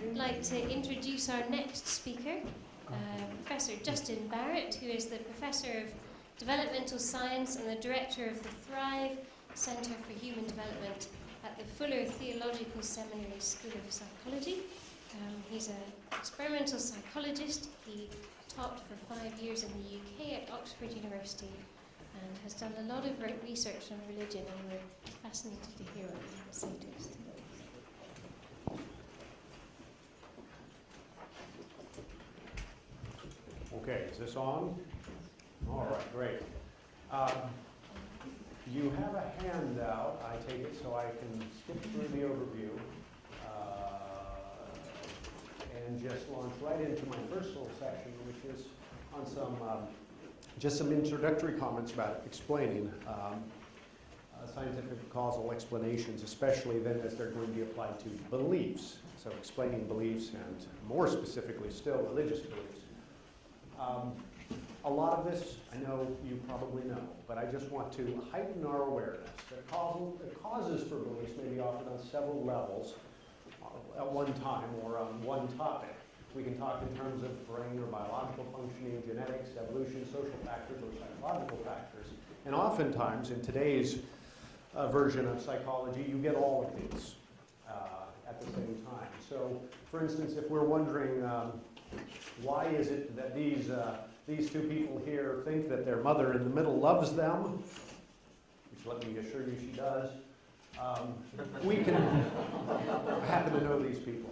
would like to introduce our next speaker, Professor Justin Barrett, who is the Professor of Developmental Science and the Director of the Thrive Centre for Human Development at the Fuller Theological Seminary School of Psychology. He's an experimental psychologist. He taught for 5 years in the UK at Oxford University and has done a lot of research on religion, and we're fascinated to hear what he has to say to us today. Okay, is this on? All right, great. You have a handout, I take it, so I can skip through the overview and just launch right into my first little section, which is on just some introductory comments about explaining scientific causal explanations, especially then as they're going to be applied to beliefs. So explaining beliefs and more specifically still religious beliefs. A lot of this, I know you probably know, but I just want to heighten our awareness that the causes for beliefs may be offered on several levels at one time or on one topic. We can talk in terms of brain or biological functioning, genetics, evolution, social factors, or psychological factors. And oftentimes, in today's version of psychology, you get all of these at the same time. So, for instance, if we're wondering why is it that these two people here think that their mother in the middle loves them, which let me assure you she does, we can happen to know these people.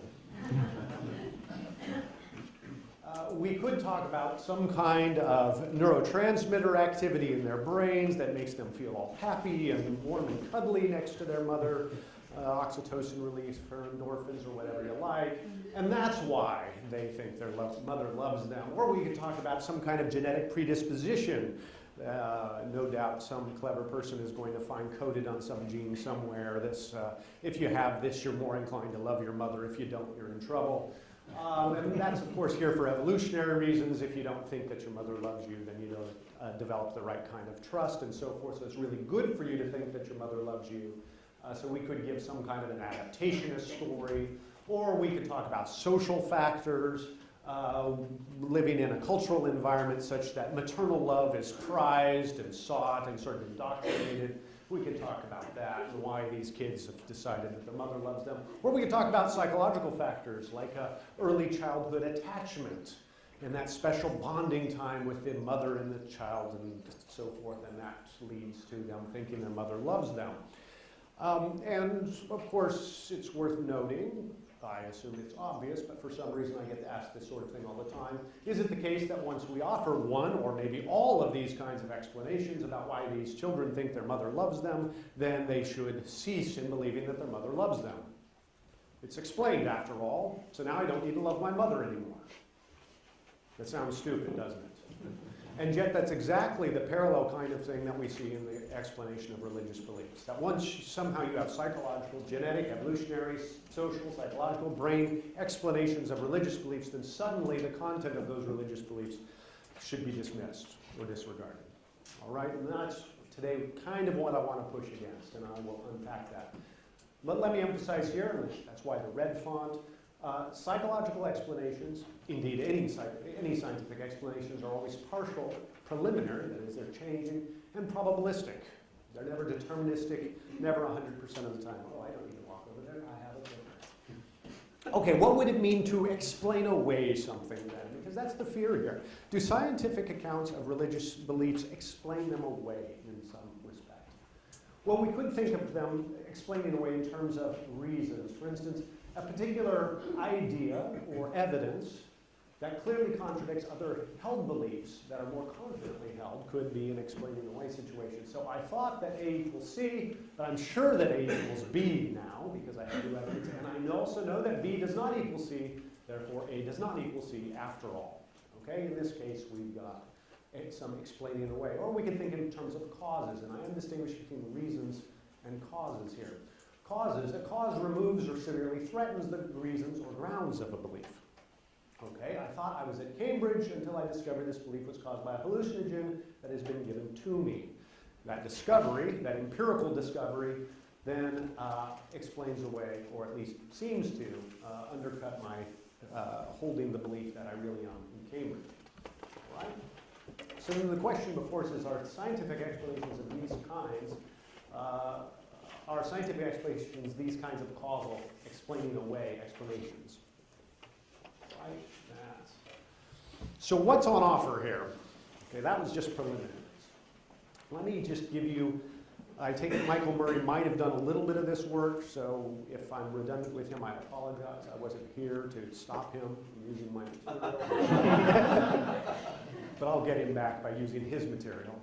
We could talk about some kind of neurotransmitter activity in their brains that makes them feel all happy and warm and cuddly next to their mother, oxytocin release for endorphins or whatever you like, and that's why they think their mother loves them. Or we could talk about some kind of genetic predisposition. No doubt some clever person is going to find coded on some gene somewhere this, if you have this, you're more inclined to love your mother. If you don't, you're in trouble. And that's, of course, here for evolutionary reasons. If you don't think that your mother loves you, then you don't develop the right kind of trust and so forth. So it's really good for you to think that your mother loves you. So we could give some kind of an adaptationist story, or we could talk about social factors, living in a cultural environment such that maternal love is prized and sought and sort of indoctrinated. We could talk about that and why these kids have decided that their mother loves them. Or we could talk about psychological factors like early childhood attachment and that special bonding time with the mother and the child and so forth, and that leads to them thinking their mother loves them. And of course, it's worth noting, I assume it's obvious, but for some reason I get asked this sort of thing all the time. Is it the case that once we offer one or maybe all of these kinds of explanations about why these children think their mother loves them, then they should cease in believing that their mother loves them? It's explained after all, so now I don't need to love my mother anymore. That sounds stupid, doesn't it? And yet that's exactly the parallel kind of thing that we see in the explanation of religious beliefs. That once somehow you have psychological, genetic, evolutionary, social, psychological, brain explanations of religious beliefs, then suddenly the content of those religious beliefs should be dismissed or disregarded. All right, and that's today kind of what I want to push against, and I will unpack that. But let me emphasize here, and that's why the red font, psychological explanations, indeed any scientific explanations, are always partial, preliminary, that is, they're changing, and probabilistic. They're never deterministic, never 100% of the time. Oh, I don't need to walk over there, I have it different. Okay, what would it mean to explain away something then? Because that's the fear here. Do scientific accounts of religious beliefs explain them away in some respect? Well, we could think of them explaining away in terms of reasons. For instance, a particular idea or evidence that clearly contradicts other held beliefs that are more confidently held could be an explaining away situation. So I thought that A equals C, but I'm sure that A equals B now because I have new evidence, and I also know that B does not equal C, therefore A does not equal C after all. Okay, in this case we've got some explaining away. Or we can think in terms of causes, and I am distinguishing between reasons and causes here. Causes, a cause removes or severely threatens the reasons or grounds of a belief. Okay, I thought I was at Cambridge until I discovered this belief was caused by a hallucinogen that has been given to me. That discovery, that empirical discovery, then explains away, or at least seems to, undercut my holding the belief that I really am in Cambridge. Right? So then the question before us is, are scientific explanations of these kinds, are scientific explanations these kinds of causal, explaining away explanations? Right? That's. So what's on offer here? Okay, that was just preliminaries. Let me just give you, I take it Michael Murray might have done a little bit of this work, so if I'm redundant with him, I apologize. I wasn't here to stop him from using my material. But I'll get him back by using his material,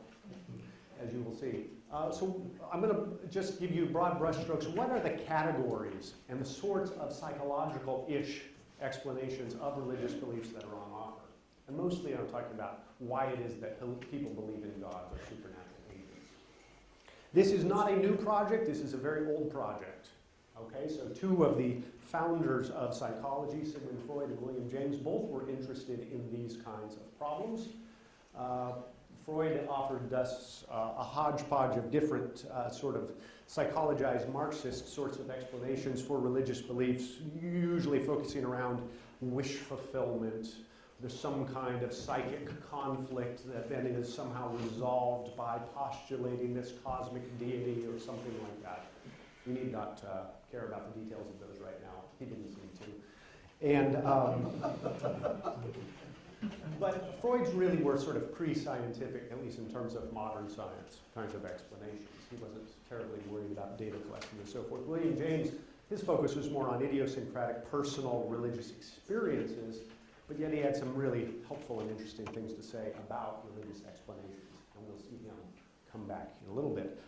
as you will see. So I'm going to just give you broad brushstrokes. What are the categories and the sorts of psychological-ish explanations of religious beliefs that are on offer? And mostly I'm talking about why it is that people believe in gods or supernatural agents. This is not a new project. This is a very old project. Okay, so two of the founders of psychology, Sigmund Freud and William James, both were interested in these kinds of problems. Freud offered us a hodgepodge of different sort of psychologized Marxist sorts of explanations for religious beliefs, usually focusing around wish fulfillment. There's some kind of psychic conflict that then is somehow resolved by postulating this cosmic deity or something like that. We need not care about the details of those right now. He didn't seem to. And but Freud's really were sort of pre-scientific, at least in terms of modern science kinds of explanations. He wasn't terribly worried about data collection and so forth. William James, his focus was more on idiosyncratic personal religious experiences, but yet he had some really helpful and interesting things to say about religious explanations. And we'll see him come back in a little bit.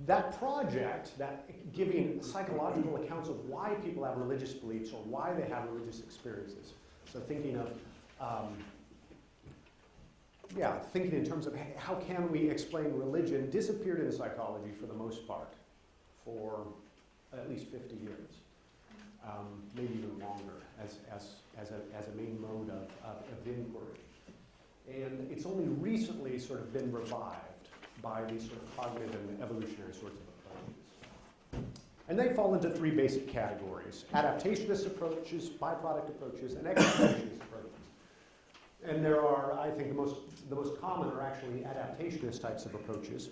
That project, that giving psychological accounts of why people have religious beliefs or why they have religious experiences. So thinking of thinking in terms of how can we explain religion, disappeared in psychology for the most part for at least 50 years, maybe even longer, as a main mode of inquiry. And it's only recently sort of been revived by these sort of cognitive and evolutionary sorts of approaches. And they fall into three basic categories: adaptationist approaches, byproduct approaches, and explanationist approaches. And there are, I think, the most common are actually adaptationist types of approaches.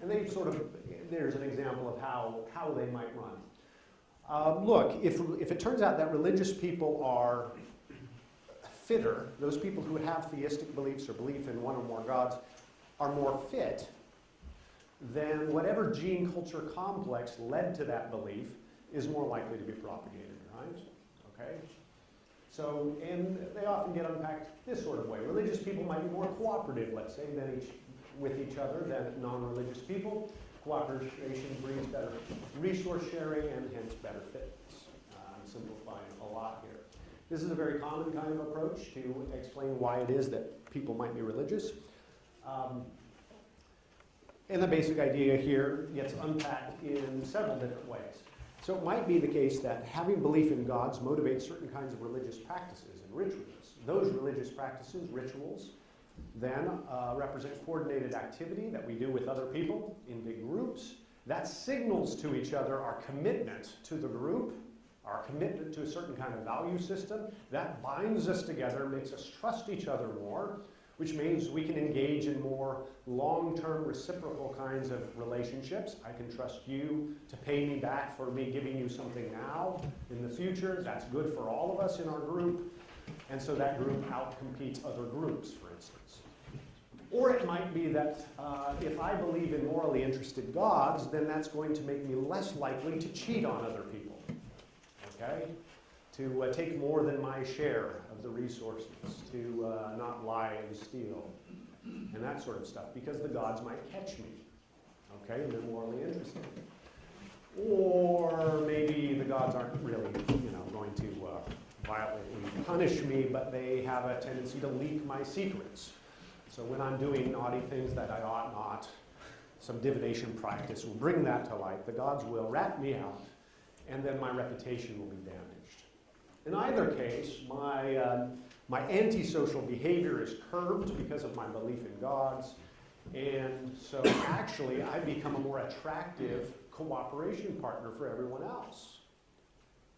And they sort of, there's an example of how they might run. Look, if it turns out that religious people are fitter, those people who have theistic beliefs or belief in one or more gods are more fit, then whatever gene culture complex led to that belief is more likely to be propagated, right? Okay? So, and they often get unpacked this sort of way. Religious people might be more cooperative, let's say, with each other than non-religious people. Cooperation breeds better resource sharing and hence better fitness. I'm simplifying a lot here. This is a very common kind of approach to explain why it is that people might be religious. And the basic idea here gets unpacked in several different ways. So it might be the case that having belief in gods motivates certain kinds of religious practices and rituals. Those religious practices, rituals, then represent coordinated activity that we do with other people in big groups. That signals to each other our commitment to the group, our commitment to a certain kind of value system. That binds us together, makes us trust each other more, which means we can engage in more long-term reciprocal kinds of relationships. I can trust you to pay me back for me giving you something now in the future. That's good for all of us in our group. And so that group outcompetes other groups, for instance. Or it might be that if I believe in morally interested gods, then that's going to make me less likely to cheat on other people, okay? To take more than my share of the resources, to not lie and steal, and that sort of stuff, because the gods might catch me, okay, and they're morally interested. Or maybe the gods aren't really, going to violently punish me, but they have a tendency to leak my secrets. So when I'm doing naughty things that I ought not, some divination practice will bring that to light. The gods will rat me out, and then my reputation will be damaged. In either case, my antisocial behavior is curbed because of my belief in gods, and so actually I become a more attractive cooperation partner for everyone else.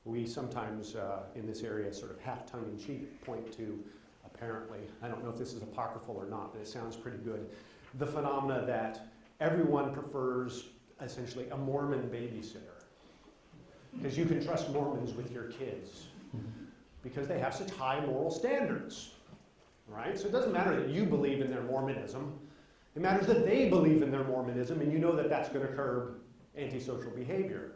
We sometimes, in this area, sort of half tongue-in-cheek point to, apparently, I don't know if this is apocryphal or not, but it sounds pretty good, the phenomena that everyone prefers, essentially, a Mormon babysitter. Because you can trust Mormons with your kids, because they have such high moral standards, right? So it doesn't matter that you believe in their Mormonism. It matters that they believe in their Mormonism, and you know that that's going to curb antisocial behavior.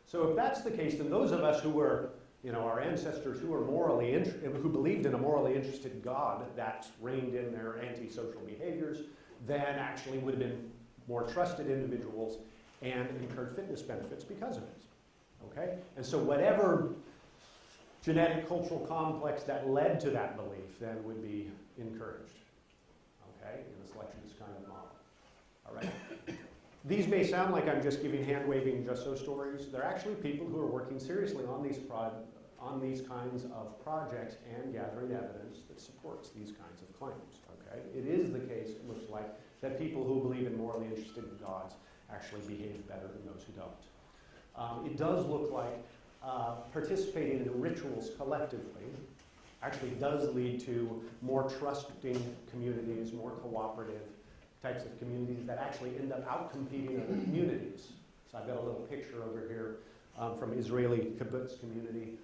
So if that's the case, then those of us who were, our ancestors who were who believed in a morally interested God that reined in their antisocial behaviors, then actually would have been more trusted individuals and incurred fitness benefits because of it. Okay? And so whatever genetic cultural complex that led to that belief then would be encouraged. Okay? In a selectionist kind of model. All right? These may sound like I'm just giving hand-waving just-so stories. They're actually people who are working seriously on these kinds of projects and gathering evidence that supports these kinds of claims. Okay? It is the case, it looks like, that people who believe in morally interested gods actually behave better than those who don't. It does look like participating in rituals collectively actually does lead to more trusting communities, more cooperative types of communities that actually end up out-competing other communities. So I've got a little picture over here from Israeli kibbutz community.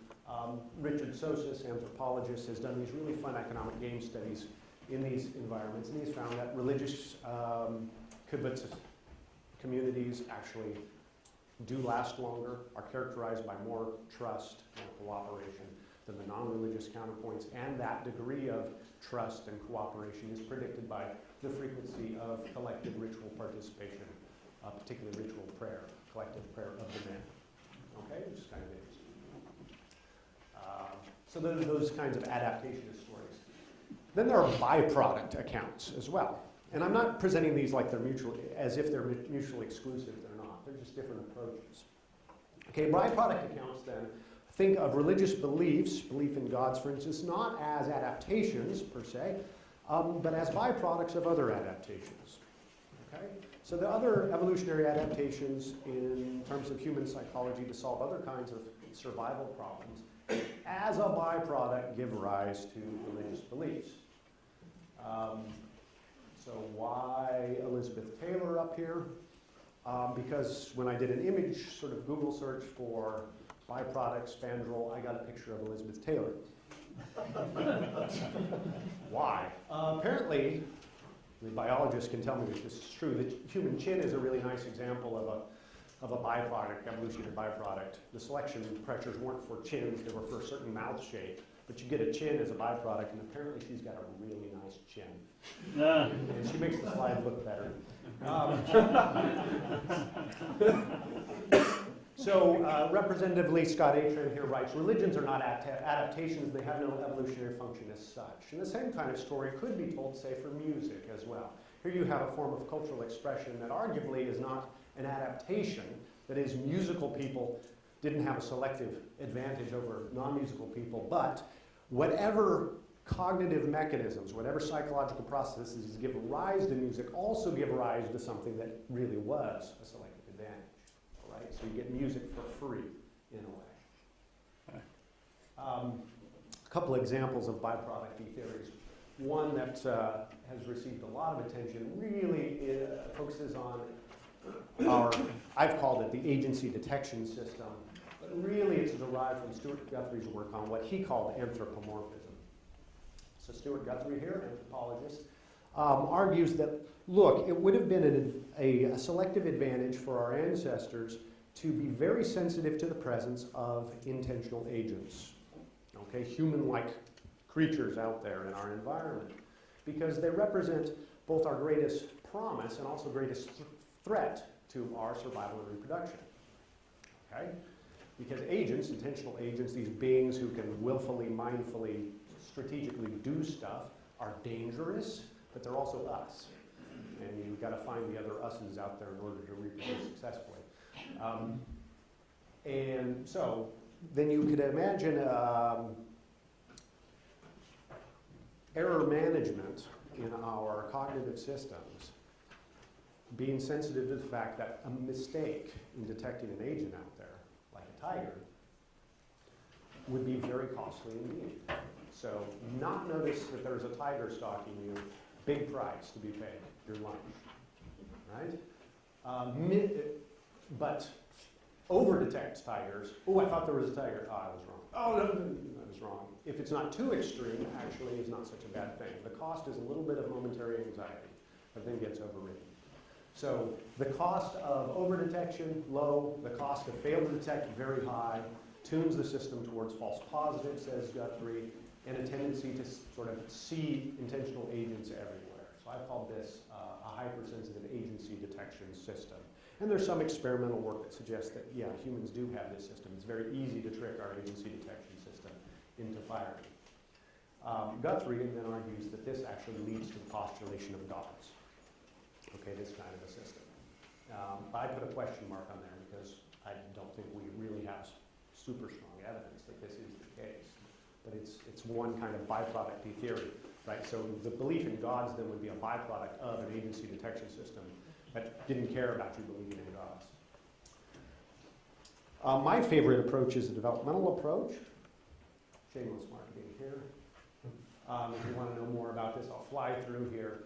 Richard Sosis, anthropologist, has done these really fun economic game studies in these environments, and he's found that religious kibbutz communities actually do last longer, are characterized by more trust and cooperation than the non-religious counterpoints, and that degree of trust and cooperation is predicted by the frequency of collective ritual participation, particularly ritual prayer, collective prayer of the men. Okay, which is kind of interesting. So those kinds of adaptationist stories. Then there are byproduct accounts as well. And I'm not presenting these like they're as if they're mutually exclusive. They're not. They're just different approaches. Okay, byproduct accounts then think of religious beliefs, belief in gods, for instance, not as adaptations per se, but as byproducts of other adaptations. Okay? So the other evolutionary adaptations in terms of human psychology to solve other kinds of survival problems, as a byproduct, give rise to religious beliefs. So why Elizabeth Taylor up here? Because when I did an image sort of Google search for byproduct spandrel, I got a picture of Elizabeth Taylor. Why? Apparently, the biologist can tell me if this is true, the human chin is a really nice example of a byproduct, evolutionary byproduct. The selection pressures weren't for chins, they were for a certain mouth shape. But you get a chin as a byproduct, and apparently she's got a really nice chin. And she makes the slide look better. So representatively, Scott Atran here writes, religions are not adaptations, they have no evolutionary function as such. And the same kind of story could be told, say, for music as well. Here you have a form of cultural expression that arguably is not an adaptation, that is, musical people didn't have a selective advantage over non-musical people, but whatever cognitive mechanisms, whatever psychological processes give rise to music also give rise to something that really was a selective advantage. All right? So you get music for free, in a way. A couple examples of byproduct theories. One that has received a lot of attention really focuses on I've called it the agency detection system, but really it's derived from Stuart Guthrie's work on what he called anthropomorphism. So Stuart Guthrie here, anthropologist, argues that, look, it would have been a selective advantage for our ancestors to be very sensitive to the presence of intentional agents, okay, human-like creatures out there in our environment, because they represent both our greatest promise and also greatest threat to our survival and reproduction, okay? Because agents, intentional agents, these beings who can willfully, mindfully, strategically do stuff are dangerous, but they're also us. And you've got to find the other us's out there in order to reproduce successfully. And so then you could imagine error management in our cognitive systems being sensitive to the fact that a mistake in detecting an agent out there, like a tiger, would be very costly indeed. So not notice that there's a tiger stalking you, big price to be paid, your lunch, right? But over-detect tigers. Oh, I thought there was a tiger. Oh, I was wrong. Oh, no, I was wrong. If it's not too extreme, actually is not such a bad thing. The cost is a little bit of momentary anxiety, but then gets overridden. So the cost of over-detection, low. The cost of fail to detect, very high. Tunes the system towards false positives, says Guthrie, and a tendency to sort of see intentional agents everywhere. So I call this a hypersensitive agency detection system. And there's some experimental work that suggests that, yeah, humans do have this system. It's very easy to trick our agency detection system into firing. Guthrie then argues that this actually leads to the postulation of gods. Okay, this kind of a system. I put a question mark on there because I don't think we really have super strong evidence that this is the case. But it's one kind of byproduct theory, right? So the belief in gods then would be a byproduct of an agency detection system that didn't care about you believing in gods. My favorite approach is a developmental approach. Shameless marketing here. If you want to know more about this, I'll fly through here.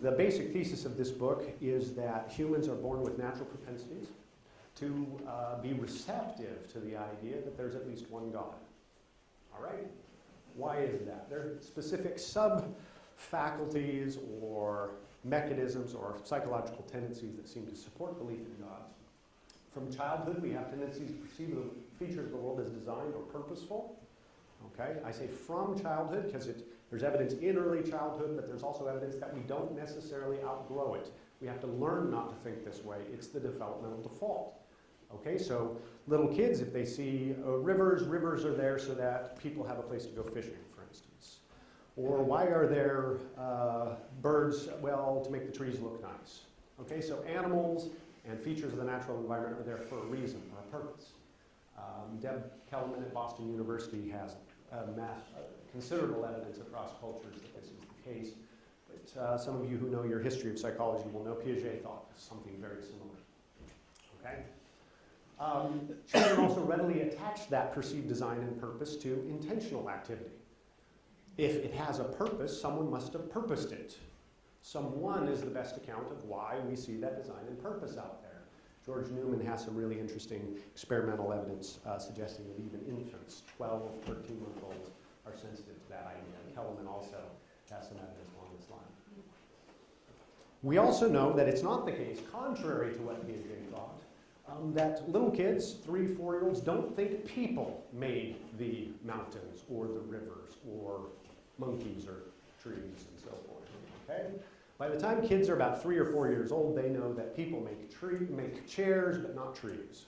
The basic thesis of this book is that humans are born with natural propensities to be receptive to the idea that there's at least one God. All right? Why is that? There are specific sub-faculties or mechanisms or psychological tendencies that seem to support belief in gods. From childhood, we have tendencies to perceive the features of the world as designed or purposeful. Okay? I say from childhood because there's evidence in early childhood, but there's also evidence that we don't necessarily outgrow it. We have to learn not to think this way. It's the developmental default. Okay, so little kids, if they see rivers are there so that people have a place to go fishing, for instance. Or why are there birds? Well, to make the trees look nice. Okay, so animals and features of the natural environment are there for a reason, or a purpose. Deb Kellerman at Boston University has considerable evidence across cultures that this is the case. But some of you who know your history of psychology will know Piaget thought something very similar. Okay? Children also readily attach that perceived design and purpose to intentional activity. If it has a purpose, someone must have purposed it. Someone is the best account of why we see that design and purpose out there. George Newman has some really interesting experimental evidence suggesting that even infants, 12, 13-month-olds, are sensitive to that idea. And Kellerman also has some evidence along this line. We also know that it's not the case, contrary to what Piaget thought, that little kids, 3, 4-year-olds, don't think people made the mountains or the rivers or monkeys or trees and so forth. Okay? By the time kids are about 3 or 4 years old, they know that people make chairs but not trees.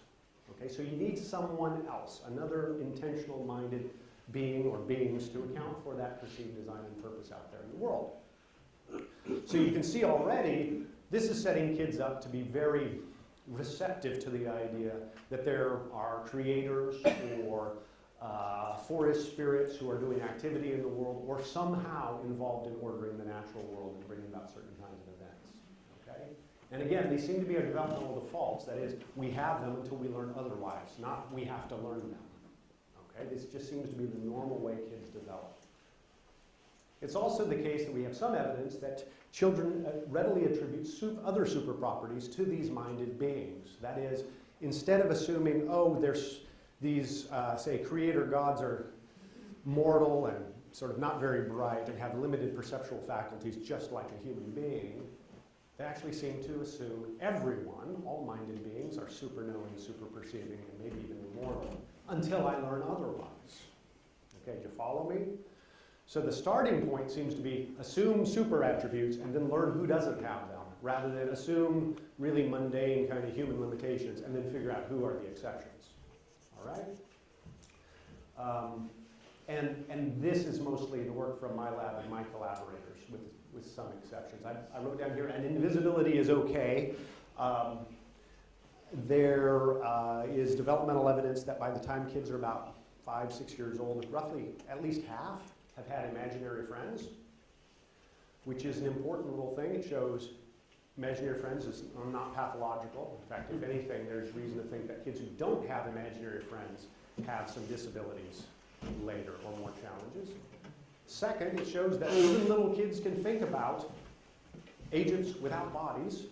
Okay? So you need someone else, another intentional-minded being or beings to account for that perceived design and purpose out there in the world. So you can see already, this is setting kids up to be very receptive to the idea that there are creators or forest spirits who are doing activity in the world or somehow involved in ordering the natural world and bringing about certain kinds of events. Okay? And again, these seem to be our developmental defaults. That is, we have them until we learn otherwise, not we have to learn them. Okay? This just seems to be the normal way kids develop. It's also the case that we have some evidence that children readily attribute other super properties to these minded beings. That is, instead of assuming, oh, there's these, say, creator gods are mortal and sort of not very bright and have limited perceptual faculties just like a human being, they actually seem to assume everyone, all minded beings, are super knowing, super perceiving, and maybe even immortal, until I learn otherwise. Okay, do you follow me? So the starting point seems to be assume super attributes and then learn who doesn't have them, rather than assume really mundane kind of human limitations and then figure out who are the exceptions. All right? And this is mostly the work from my lab and my collaborators, with some exceptions. I wrote down here, and invisibility is okay. There is developmental evidence that by the time kids are about 5, 6 years old, roughly at least half have had imaginary friends, which is an important little thing. It shows imaginary friends is not pathological. In fact, if anything, there's reason to think that kids who don't have imaginary friends have some disabilities later or more challenges. Second, it shows that even little kids can think about agents without bodies.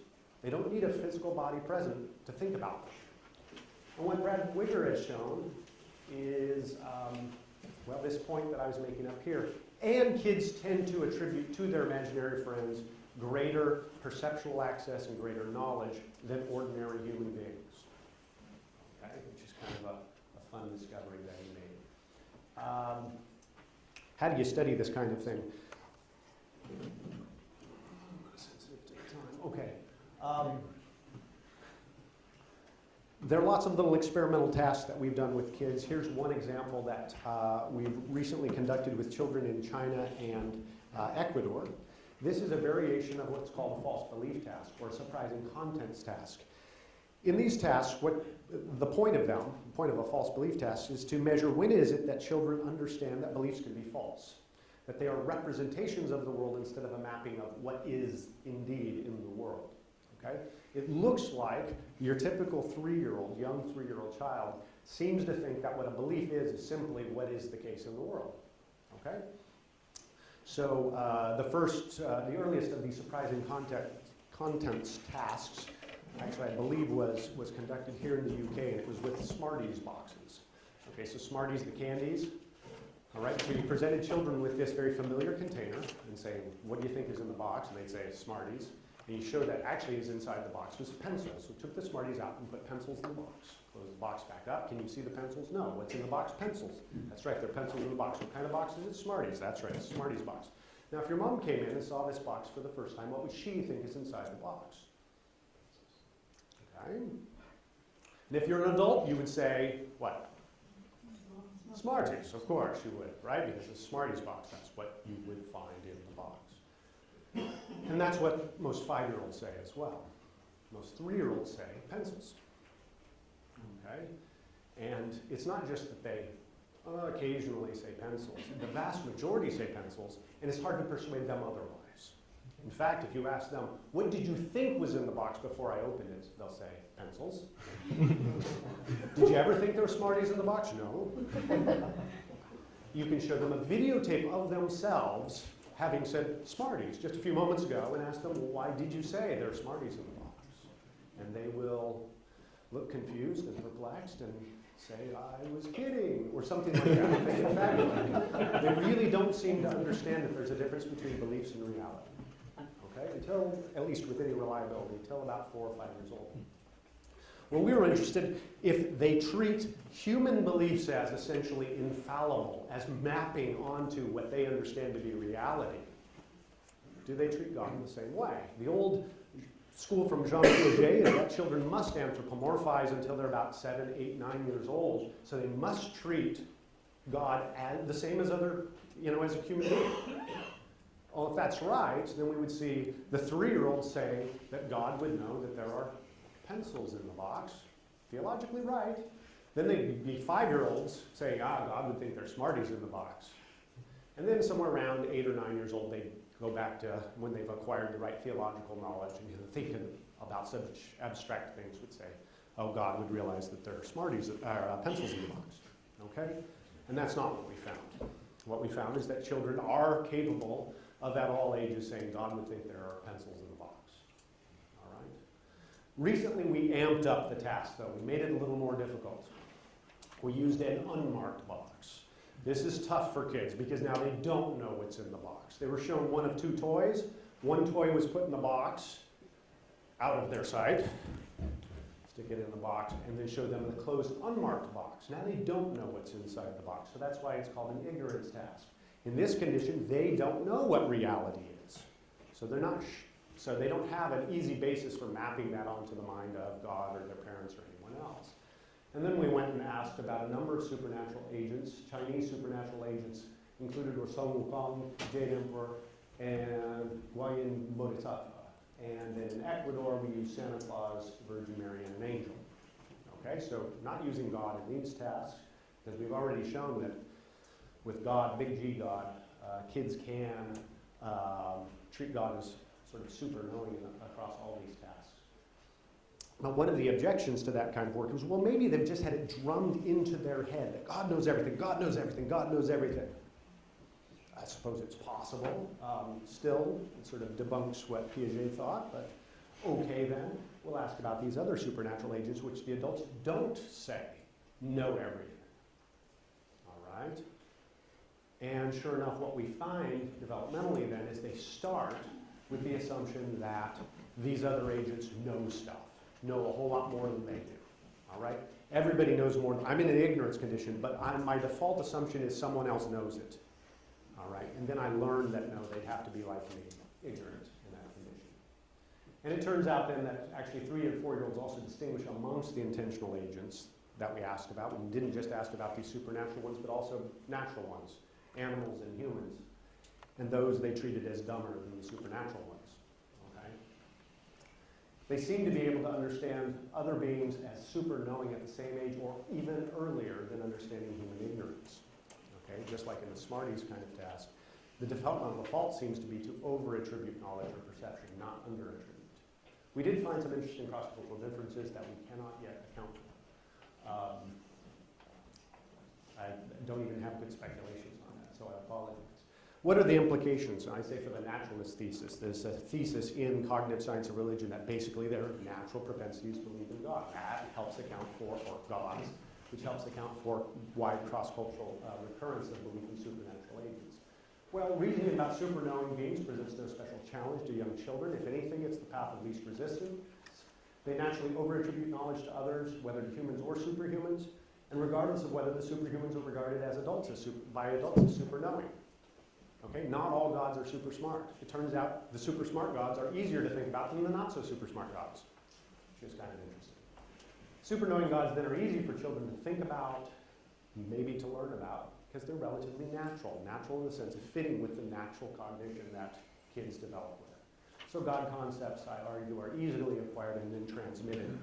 They don't need a physical body present to think about them. And what Brad Wigger has shown is, well, this point that I was making up here. And kids tend to attribute to their imaginary friends greater perceptual access and greater knowledge than ordinary human beings. Okay, which is kind of a fun discovery that he made. How do you study this kind of thing? Sensitive to the time. Okay. There are lots of little experimental tasks that we've done with kids. Here's one example that we've recently conducted with children in China and Ecuador. This is a variation of what's called a false belief task, or a surprising contents task. In these tasks, the point of a false belief task is to measure when is it that children understand that beliefs can be false, that they are representations of the world instead of a mapping of what is indeed in the world. Okay? It looks like your typical young three-year-old child seems to think that what a belief is simply what is the case in the world. Okay? So the earliest of these surprising contents tasks, actually I believe was conducted here in the UK, and it was with Smarties boxes. Okay, so Smarties, the candies. All right, so you presented children with this very familiar container and saying, what do you think is in the box? And they'd say, Smarties. And you showed that actually is inside the box was pencils. So took the Smarties out and put pencils in the box. Close the box back up. Can you see the pencils? No. What's in the box? Pencils. That's right, there are pencils in the box. What kind of box is it? Smarties. That's right, it's a Smarties box. Now, if your mom came in and saw this box for the first time, what would she think is inside the box? Okay. And if you're an adult, you would say, what? Smarties, of course you would, right? Because it's a Smarties box, that's what you would find in the box. And that's what most 5-year-olds say as well. Most 3-year-olds say pencils. Okay? And it's not just that they occasionally say pencils. The vast majority say pencils, and it's hard to persuade them otherwise. In fact, if you ask them, what did you think was in the box before I opened it? They'll say, pencils. Did you ever think there were Smarties in the box? No. You can show them a videotape of themselves having said Smarties just a few moments ago and ask them, well, why did you say there are Smarties in the box? And they will look confused and perplexed and say, I was kidding, or something like that. They get fabulous. They really don't seem to understand that there's a difference between beliefs and reality. Okay? Until, at least with any reliability, until about 4 or 5 years old. Well, we were interested if they treat human beliefs as essentially infallible, as mapping onto what they understand to be reality. Do they treat God in the same way? The old school from Jean Piaget is that children must anthropomorphize until they're about 7, 8, 9 years old. So they must treat God as the same as as a human being. Well, if that's right, then we would see the 3-year-old say that God would know that there are pencils in the box, theologically right. Then they'd be 5-year-olds saying, God would think there's Smarties in the box. And then somewhere around 8 or 9 years old, they'd go back to when they've acquired the right theological knowledge and thinking about such abstract things would say, God would realize that there are Smarties, pencils in the box. Okay? And that's not what we found. What we found is that children are capable of at all ages saying God would think there are pencils in the box. All right? Recently we amped up the task though. We made it a little more difficult. We used an unmarked box. This is tough for kids because now they don't know what's in the box. They were shown one of 2 toys. One toy was put in the box out of their sight, stick it in the box, and then show them the closed unmarked box. Now they don't know what's inside the box, so that's why it's called an ignorance task. In this condition, they don't know what reality is. So so they don't have an easy basis for mapping that onto the mind of God or their parents or anyone else. And then we went and asked about a number of supernatural agents. Chinese supernatural agents included were Sun Wukong, Jade Emperor, and Guanyin Bodhisattva. And in Ecuador, we used Santa Claus, Virgin Mary, and an angel. Okay, so not using God in these tasks, because we've already shown that with God, big G God, kids can treat God as sort of super knowing across all these tasks. Now, one of the objections to that kind of work is, well, maybe they've just had it drummed into their head that God knows everything, God knows everything, God knows everything. I suppose it's possible. Still, it sort of debunks what Piaget thought, but okay then. We'll ask about these other supernatural agents which the adults don't say know everything. All right? And sure enough, what we find developmentally then is they start with the assumption that these other agents know stuff, know a whole lot more than they do. All right? Everybody knows more. I'm in an ignorance condition, but my default assumption is someone else knows it. All right? And then I learned that no, they'd have to be like me, ignorant in that condition. And it turns out then that actually 3 and 4-year-olds also distinguish amongst the intentional agents that we asked about. We didn't just ask about these supernatural ones, but also natural ones, animals and humans. And those they treated as dumber than the supernatural ones. Okay? They seem to be able to understand other beings as super knowing at the same age or even earlier than understanding human ignorance. Okay? Just like in the Smarties kind of task. The default seems to be to over-attribute knowledge or perception, not under-attribute. We did find some interesting cross-cultural differences that we cannot yet account for. I don't even have good speculations on that, so I apologize. What are the implications? I say for the naturalist thesis. There's a thesis in cognitive science of religion that basically there are natural propensities to believe in God. That helps account for, or gods, which helps account for wide cross-cultural recurrence of belief in supernatural agents. Well, reasoning about super-knowing beings presents no special challenge to young children. If anything, it's the path of least resistance. They naturally over-attribute knowledge to others, whether to humans or superhumans, and regardless of whether the superhumans are regarded as adults by adults as super-knowing. Okay, not all gods are super smart. It turns out the super smart gods are easier to think about than the not so super smart gods, which is kind of interesting. Super knowing gods then are easy for children to think about, maybe to learn about, because they're relatively natural. Natural in the sense of fitting with the natural cognition that kids develop with. So God concepts, I argue, are easily acquired and then transmitted,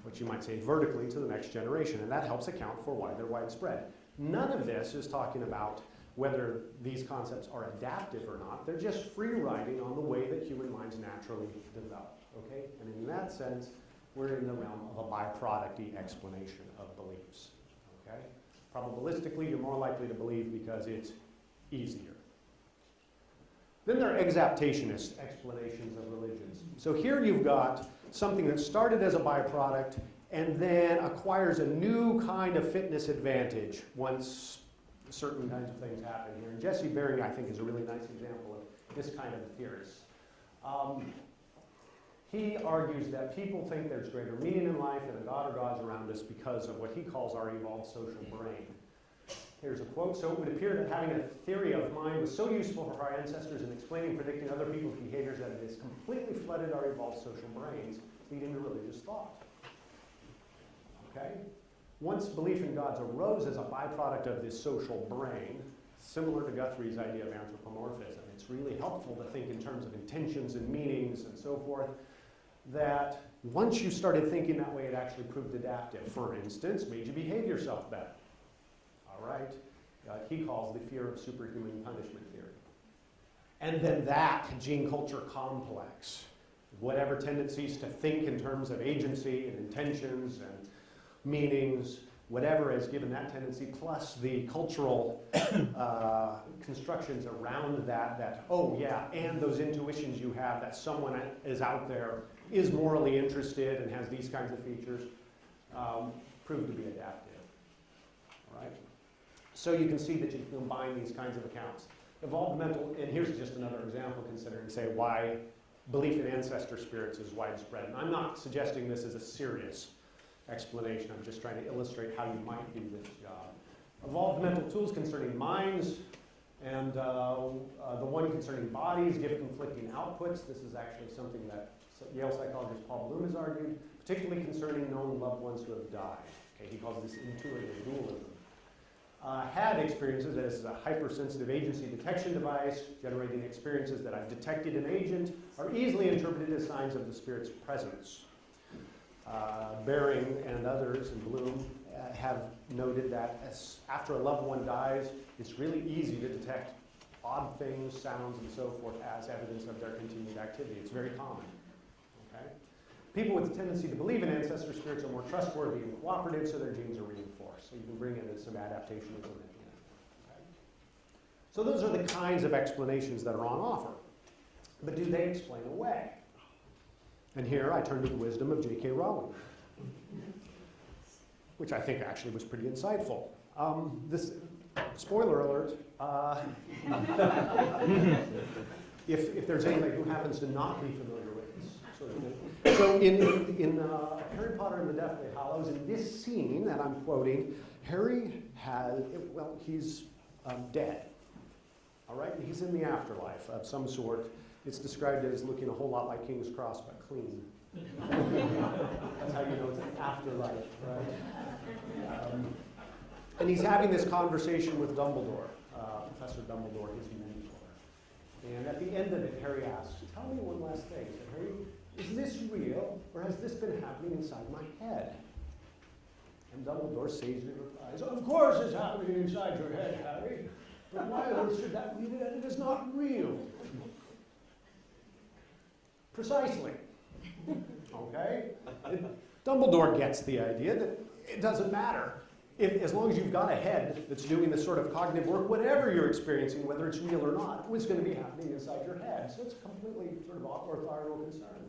what you might say vertically, to the next generation, and that helps account for why they're widespread. None of this is talking about whether these concepts are adaptive or not. They're just free riding on the way that human minds naturally develop, okay? And in that sense, we're in the realm of a byproduct-y explanation of beliefs, okay? Probabilistically, you're more likely to believe because it's easier. Then there are exaptationist explanations of religions. So here you've got something that started as a byproduct and then acquires a new kind of fitness advantage once certain kinds of things happen here. And Jesse Bering, I think, is a really nice example of this kind of a theorist. He argues that people think there's greater meaning in life and a God or gods around us because of what he calls our evolved social brain. Here's a quote. So it would appear that having a theory of mind was so useful for our ancestors in explaining and predicting other people's behaviors that it has completely flooded our evolved social brains, leading to religious thought. Okay? Once belief in gods arose as a byproduct of this social brain, similar to Guthrie's idea of anthropomorphism, it's really helpful to think in terms of intentions and meanings and so forth, that once you started thinking that way, it actually proved adaptive. For instance, made you behave yourself better. All right? He calls the fear of superhuman punishment theory. And then that gene culture complex, whatever tendencies to think in terms of agency and intentions and meanings, whatever has given that tendency, plus the cultural constructions around that, oh yeah, and those intuitions you have that someone is out there, is morally interested and has these kinds of features, prove to be adaptive. All right? So you can see that you can combine these kinds of accounts. Evolved mental, and here's just another example considering, say, why belief in ancestor spirits is widespread. And I'm not suggesting this is a serious explanation. I'm just trying to illustrate how you might do this job. Evolved mental tools concerning minds and the one concerning bodies give conflicting outputs. This is actually something that Yale psychologist Paul Bloom has argued, particularly concerning known loved ones who have died. Okay, he calls this intuitive dualism. Had experiences, this is a hypersensitive agency detection device, generating experiences that I've detected an agent, are easily interpreted as signs of the spirit's presence. Bering and others, and Bloom, have noted that after a loved one dies, it's really easy to detect odd things, sounds, and so forth as evidence of their continued activity. It's very common. Okay? People with a tendency to believe in ancestor spirits are more trustworthy and cooperative, so their genes are reinforced. So you can bring in some adaptationism at the end. Okay? So those are the kinds of explanations that are on offer. But do they explain away? And here I turn to the wisdom of J.K. Rowling, which I think actually was pretty insightful. This spoiler alert, if there's anybody who happens to not be familiar with this sort of thing. So in Harry Potter and the Deathly Hallows, in this scene that I'm quoting, Harry he's dead. All right, and he's in the afterlife of some sort. It's described as looking a whole lot like King's Cross, but clean. That's how you know it's the afterlife, right? And he's having this conversation with Dumbledore, Professor Dumbledore, his mentor. And at the end of it, Harry asks, tell me one last thing. He said, Harry, is this real, or has this been happening inside my head? And Dumbledore sagely replies, of course it's happening inside your head, Harry. But why on earth should that mean that it is not real? Precisely. Okay? Dumbledore gets the idea that it doesn't matter. As long as you've got a head that's doing this sort of cognitive work, whatever you're experiencing, whether it's real or not, what's going to be happening inside your head. So it's a completely sort of orthogonal concern.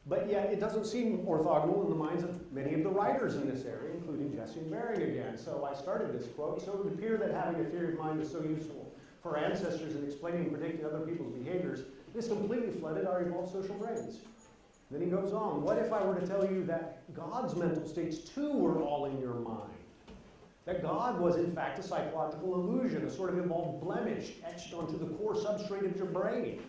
But yet it doesn't seem orthogonal in the minds of many of the writers in this area, including Justin Barrett again. So I started this quote, so it would appear that having a theory of mind is so useful for our ancestors in explaining and predicting other people's behaviors, this completely flooded our evolved social brains. Then he goes on, what if I were to tell you that God's mental states too were all in your mind? That God was in fact a psychological illusion, a sort of evolved blemish etched onto the core substrate of your brain.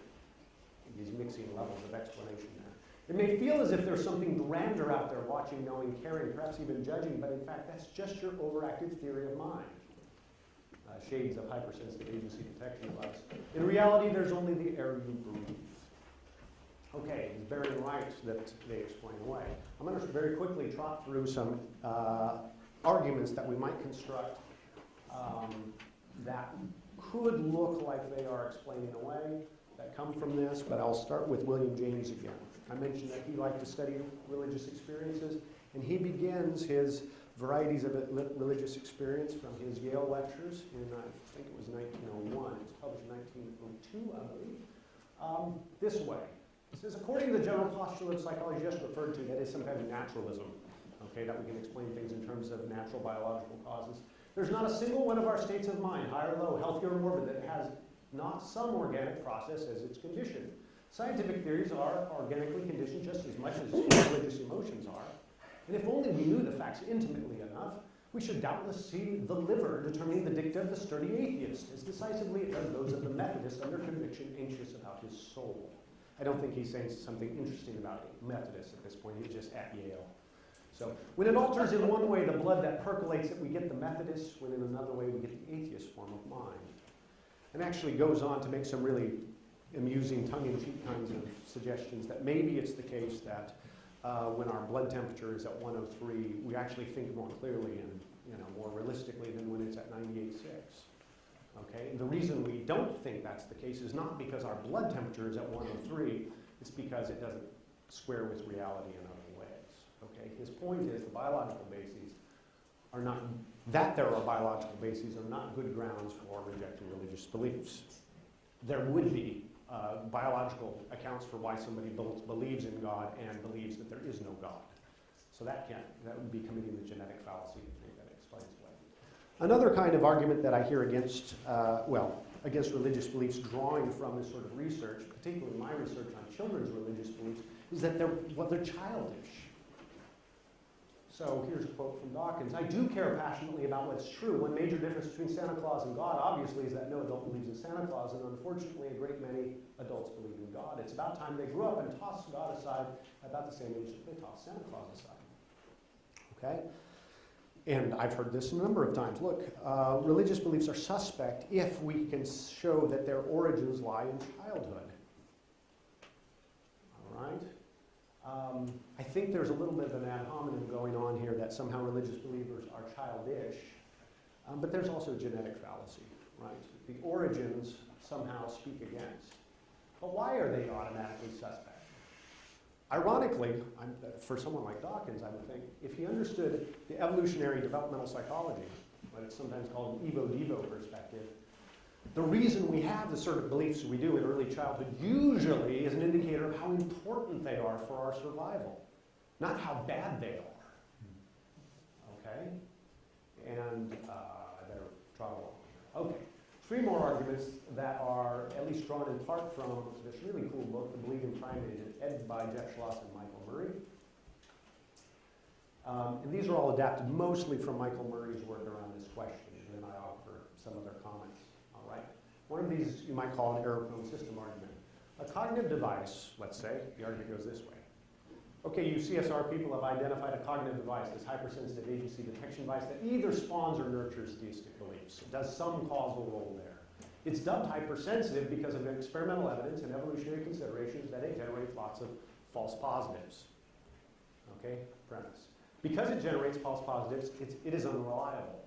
He's mixing levels of explanation there. It may feel as if there's something grander out there watching, knowing, caring, perhaps even judging, but in fact that's just your overactive theory of mind. Shades of hypersensitive agency detection device. In reality, there's only the air you breathe. Okay, it's bearing rights that they explain away. I'm going to very quickly trot through some arguments that we might construct that could look like they are explaining away, that come from this, but I'll start with William James again. I mentioned that he liked to study religious experiences, and he begins his varieties of religious experience from his Yale lectures in, I think it was 1901. It was published in 1902, I believe. This way. It says, according to the general postulate of psychology just referred to, that is some kind of naturalism, okay, that we can explain things in terms of natural biological causes. There's not a single one of our states of mind, high or low, healthy or morbid, that has not some organic process as its condition. Scientific theories are organically conditioned just as much as religious emotions are. And if only we knew the facts intimately enough, we should doubtless see the liver determining the dicta of the sturdy atheist as decisively as those of the Methodist under conviction anxious about his soul. I don't think he's saying something interesting about Methodists at this point. He's just at Yale. So when it alters in one way the blood that percolates it, we get the Methodists, when in another way we get the atheist form of mind. And actually goes on to make some really amusing tongue-in-cheek kinds of suggestions that maybe it's the case that when our blood temperature is at 103, we actually think more clearly and more realistically than when it's at 98.6. Okay? And the reason we don't think that's the case is not because our blood temperature is at 103, it's because it doesn't square with reality in other ways. Okay? His point is the biological bases are not, that there are biological bases are not good grounds for rejecting religious beliefs. There would be biological accounts for why somebody both believes in God and believes that there is no God. So that would be committing the genetic fallacy to think that explains away. Another kind of argument that I hear against, against religious beliefs drawing from this sort of research, particularly my research on children's religious beliefs, is that they're childish. So here's a quote from Dawkins. I do care passionately about what's true. One major difference between Santa Claus and God, obviously, is that no adult believes in Santa Claus, and unfortunately, a great many adults believe in God. It's about time they grew up and tossed God aside about the same age that they tossed Santa Claus aside. Okay? And I've heard this a number of times. Look, religious beliefs are suspect if we can show that their origins lie in childhood. All right? I think there's a little bit of an ad hominem going on here that somehow religious believers are childish, but there's also a genetic fallacy, right? The origins somehow speak against. But why are they automatically suspect? Ironically, for someone like Dawkins, I would think, if he understood the evolutionary developmental psychology, what it's sometimes called an evo-devo perspective, the reason we have the sort of beliefs we do in early childhood usually is an indicator of how important they are for our survival, not how bad they are. Okay? And I better trot along. Okay. 3 more arguments that are at least drawn in part from this really cool book, The Believing Primate, edited by Jeff Schloss and Michael Murray. And these are all adapted mostly from Michael Murray's work around this question, and then I offer some other comments. All right? One of these you might call an error-prone system argument. A cognitive device, let's say, the argument goes this way. Okay, you CSR people have identified a cognitive device, this hypersensitive agency detection device, that either spawns or nurtures theistic beliefs. It does some causal role there. It's dubbed hypersensitive because of experimental evidence and evolutionary considerations that it generates lots of false positives. Okay, premise. Because it generates false positives, it is unreliable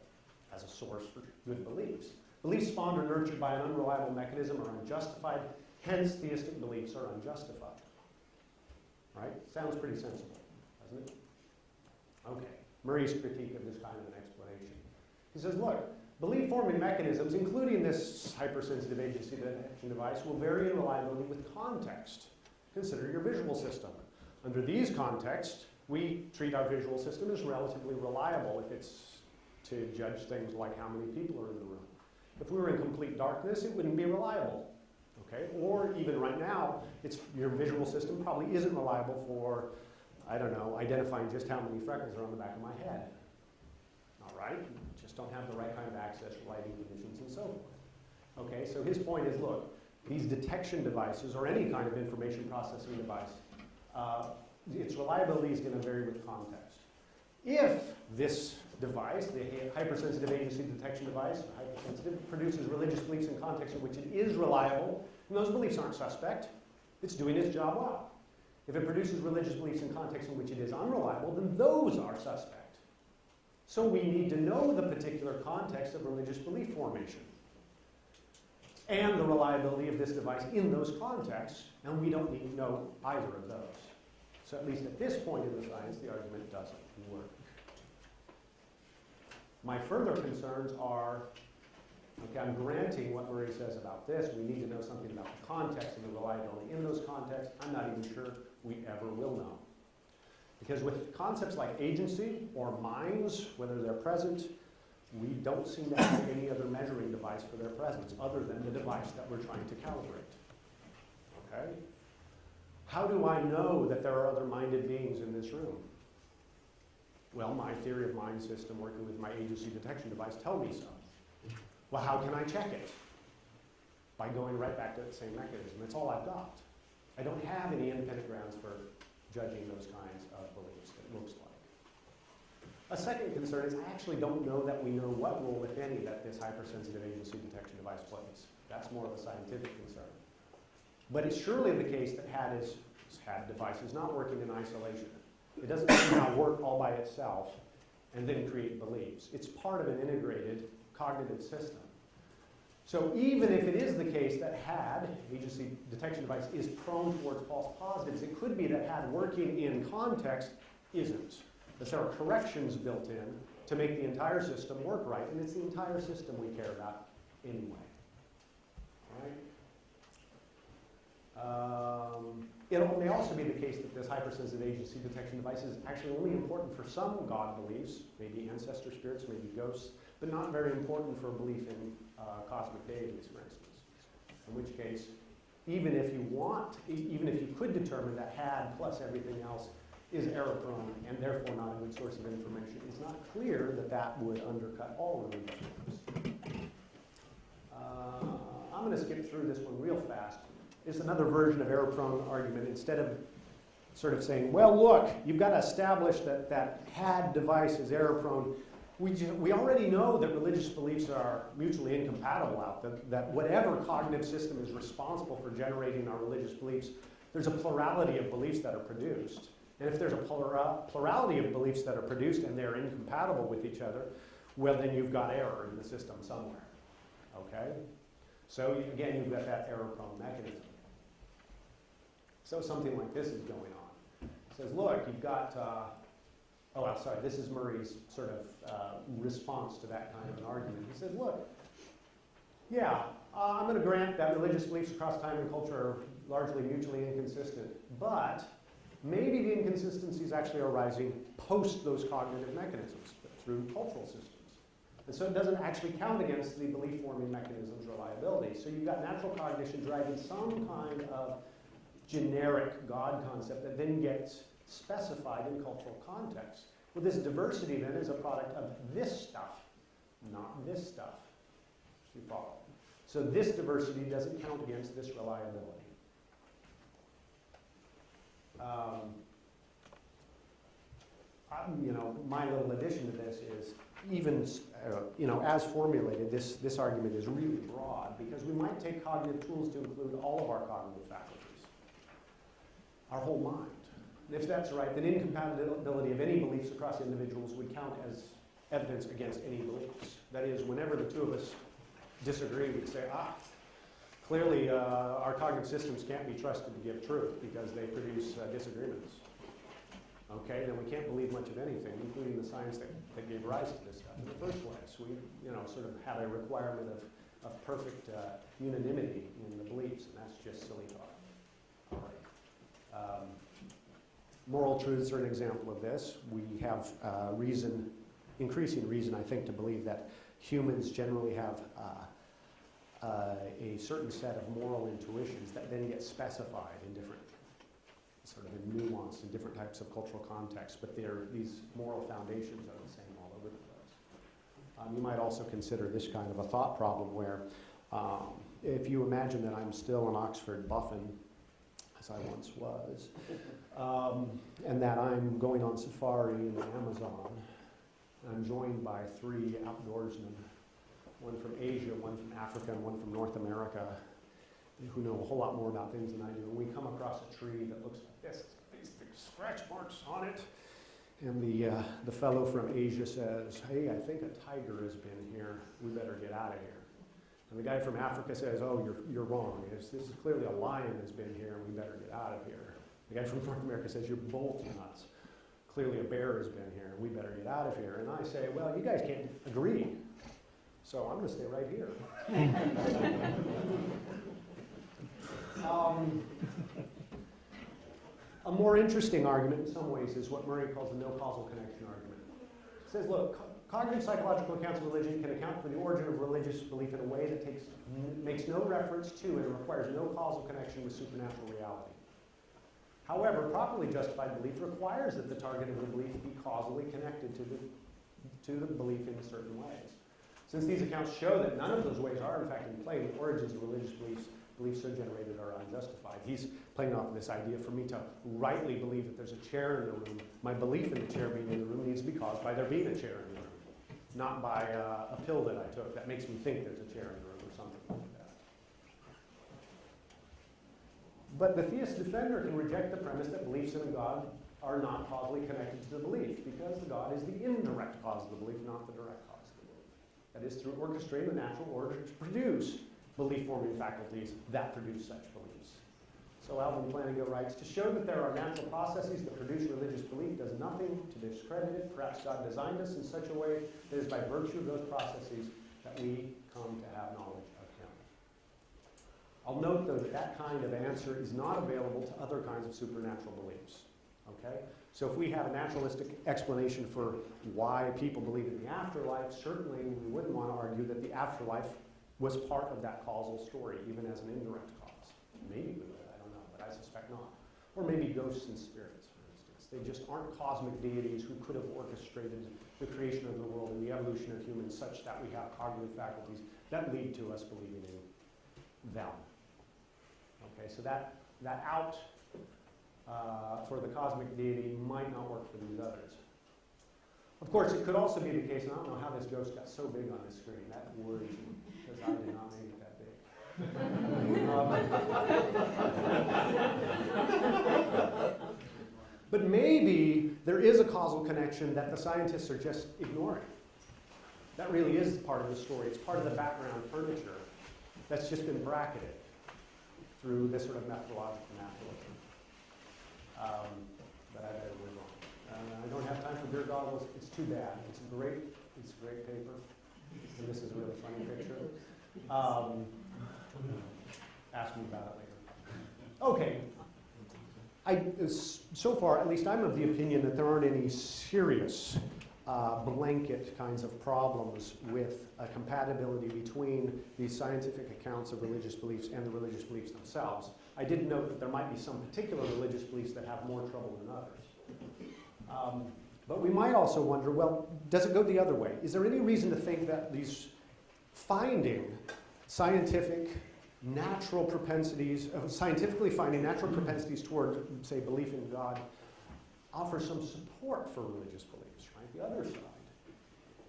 as a source for good beliefs. Beliefs spawned or nurtured by an unreliable mechanism are unjustified, hence theistic beliefs are unjustified. Right? Sounds pretty sensible, doesn't it? Okay. Murray's critique of this kind of an explanation. He says, look, belief-forming mechanisms, including this hypersensitive agency detection device, will vary in reliability with context. Consider your visual system. Under these contexts, we treat our visual system as relatively reliable if it's to judge things like how many people are in the room. If we were in complete darkness, it wouldn't be reliable. Okay? Or even right now, your visual system probably isn't reliable for, I don't know, identifying just how many freckles are on the back of my head. All right? Just don't have the right kind of access, lighting conditions, and so forth. Okay, so his point is, look, these detection devices, or any kind of information processing device, its reliability is going to vary with context. If this device, the hypersensitive agency detection device, hypersensitive, produces religious beliefs in contexts in which it is reliable, and those beliefs aren't suspect, it's doing its job well. If it produces religious beliefs in contexts in which it is unreliable, then those are suspect. So we need to know the particular context of religious belief formation and the reliability of this device in those contexts, and we don't need to know either of those. So at least at this point in the science, the argument doesn't work. My further concerns are, okay, I'm granting what Murray says about this. We need to know something about the context and the reliability in those contexts. I'm not even sure we ever will know. Because with concepts like agency or minds, whether they're present, we don't seem to have any other measuring device for their presence other than the device that we're trying to calibrate. Okay? How do I know that there are other minded beings in this room? Well, my theory of mind system working with my agency detection device tell me so. Well, how can I check it? By going right back to the same mechanism. That's all I've got. I don't have any independent grounds for judging those kinds of beliefs, it looks like. A second concern is I actually don't know that we know what role, if any, that this hypersensitive agency detection device plays. That's more of a scientific concern. But it's surely the case that HAD device is not working in isolation. It doesn't somehow work all by itself and then create beliefs. It's part of an integrated cognitive system. So even if it is the case that HAD, agency detection device, is prone towards false positives, it could be that HAD working in context isn't. That there are corrections built in to make the entire system work right, and it's the entire system we care about anyway. It may also be the case that this hypersensitive agency detection device is actually only important for some God beliefs, maybe ancestor spirits, maybe ghosts, but not very important for a belief in cosmic deities, for instance. In which case, even if you could determine that HAD plus everything else is error-prone and therefore not a good source of information, it's not clear that that would undercut all religious beliefs. I'm going to skip through this one real fast. It's another version of error-prone argument. Instead of sort of saying, well, look, you've got to establish that that HAD device is error-prone. We already know that religious beliefs are mutually incompatible that whatever cognitive system is responsible for generating our religious beliefs, there's a plurality of beliefs that are produced. And if there's a plurality of beliefs that are produced and they're incompatible with each other, well, then you've got error in the system somewhere. Okay? So again, you've got that error-prone mechanism. So something like this is going on. It says, look, you've got, this is Murray's sort of response to that kind of an argument. He says, look, yeah, I'm going to grant that religious beliefs across time and culture are largely mutually inconsistent, but maybe the inconsistencies actually are arising post those cognitive mechanisms, but through cultural systems. And so it doesn't actually count against the belief-forming mechanism's reliability. So you've got natural cognition driving some kind of generic God concept that then gets specified in cultural context. Well, this diversity then is a product of this stuff, not this stuff. You follow? So this diversity doesn't count against this reliability. My little addition to this is even, as formulated, this argument is really broad because we might take cognitive tools to include all of our cognitive faculties, our whole mind. And if that's right, then incompatibility of any beliefs across individuals would count as evidence against any beliefs. That is, whenever the two of us disagree, we'd say, clearly our cognitive systems can't be trusted to give truth because they produce disagreements. Okay, then we can't believe much of anything, including the science that gave rise to this stuff in the first place. We, sort of have a requirement of perfect unanimity in the beliefs, and that's just silly talk. All right. Moral truths are an example of this. We have increasing reason, I think, to believe that humans generally have a certain set of moral intuitions that then get specified in different sort of in nuance in different types of cultural contexts, but these moral foundations are the same all over the place. You might also consider this kind of a thought problem where if you imagine that I'm still an Oxford Buffin, as I once was, and that I'm going on safari in the Amazon, and I'm joined by 3 outdoorsmen, one from Asia, one from Africa, and one from North America, who know a whole lot more about things than I do. And we come across a tree that looks like this. It's got these big scratch marks on it. And the fellow from Asia says, hey, I think a tiger has been here. We better get out of here. And the guy from Africa says, oh, you're wrong. This is clearly a lion has been here, and we better get out of here. The guy from North America says, you're both nuts. Clearly a bear has been here, and we better get out of here. And I say, well, you guys can't agree. So I'm going to stay right here. A more interesting argument in some ways is what Murray calls the no causal connection argument. It says, look, cognitive psychological accounts of religion can account for the origin of religious belief in a way that makes no reference to and requires no causal connection with supernatural reality. However, properly justified belief requires that the target of the belief be causally connected to the belief in certain ways. Since these accounts show that none of those ways are in fact in play, the origins of religious beliefs so generated are unjustified. He's playing off of this idea for me to rightly believe that there's a chair in the room. My belief in the chair being in the room needs to be caused by there being a chair in the room, not by a pill that I took that makes me think there's a chair in the room or something like that. But the theist defender can reject the premise that beliefs in a God are not causally connected to the belief because the God is the indirect cause of the belief, not the direct cause of the belief. That is, through orchestrating the natural order to produce belief-forming faculties that produce such beliefs. So Alvin Flanagan writes, to show that there are natural processes that produce religious belief does nothing to discredit it. Perhaps God designed us in such a way that it is by virtue of those processes that we come to have knowledge of Him. I'll note, though, that that kind of answer is not available to other kinds of supernatural beliefs. Okay? So if we have a naturalistic explanation for why people believe in the afterlife, certainly we wouldn't want to argue that the afterlife was part of that causal story, even as an indirect cause. Maybe we would, I don't know, but I suspect not. Or maybe ghosts and spirits, for instance. They just aren't cosmic deities who could have orchestrated the creation of the world and the evolution of humans such that we have cognitive faculties that lead to us believing in them. Okay, so that out for the cosmic deity might not work for these others. Of course, it could also be the case, and I don't know how this ghost got so big on this screen. That worries me, because I did not make it that big. But maybe there is a causal connection that the scientists are just ignoring. That really is part of the story. It's part of the background furniture. that's just been bracketed through this sort of methodological naturalism. But I better move on. I don't have time for beer goggles. It's too bad. It's a great paper, and this is a really funny picture. Ask me about it later. Okay. So far, at least I'm of the opinion that there aren't any serious blanket kinds of problems with a compatibility between these scientific accounts of religious beliefs and the religious beliefs themselves. I did note that there might be some particular religious beliefs that have more trouble than others. But we might also wonder, well, does it go the other way? Is there any reason to think that these scientifically finding natural propensities toward, say, belief in God, offer some support for religious beliefs, right? The other side.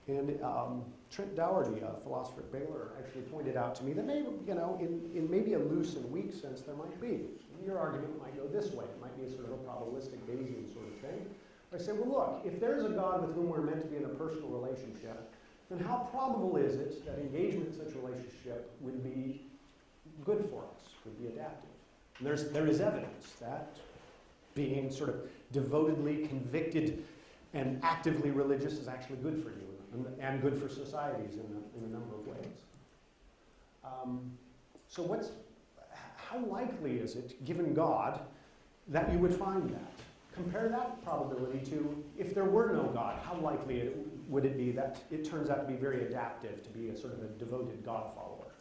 And Trent Dougherty, a philosopher at Baylor, actually pointed out to me that maybe, in maybe a loose and weak sense, there might be. Your argument might go this way. It might be a sort of a probabilistic Bayesian sort of thing. I say, well, look, if there's a God with whom we're meant to be in a personal relationship, then how probable is it that engagement in such a relationship would be good for us, would be adaptive? And there is evidence that being sort of devotedly convicted and actively religious is actually good for you and good for societies in a number of ways. So how likely is it, given God, that you would find that? Compare that probability to if there were no God, how likely would it be that it turns out to be very adaptive to be a sort of a devoted God follower?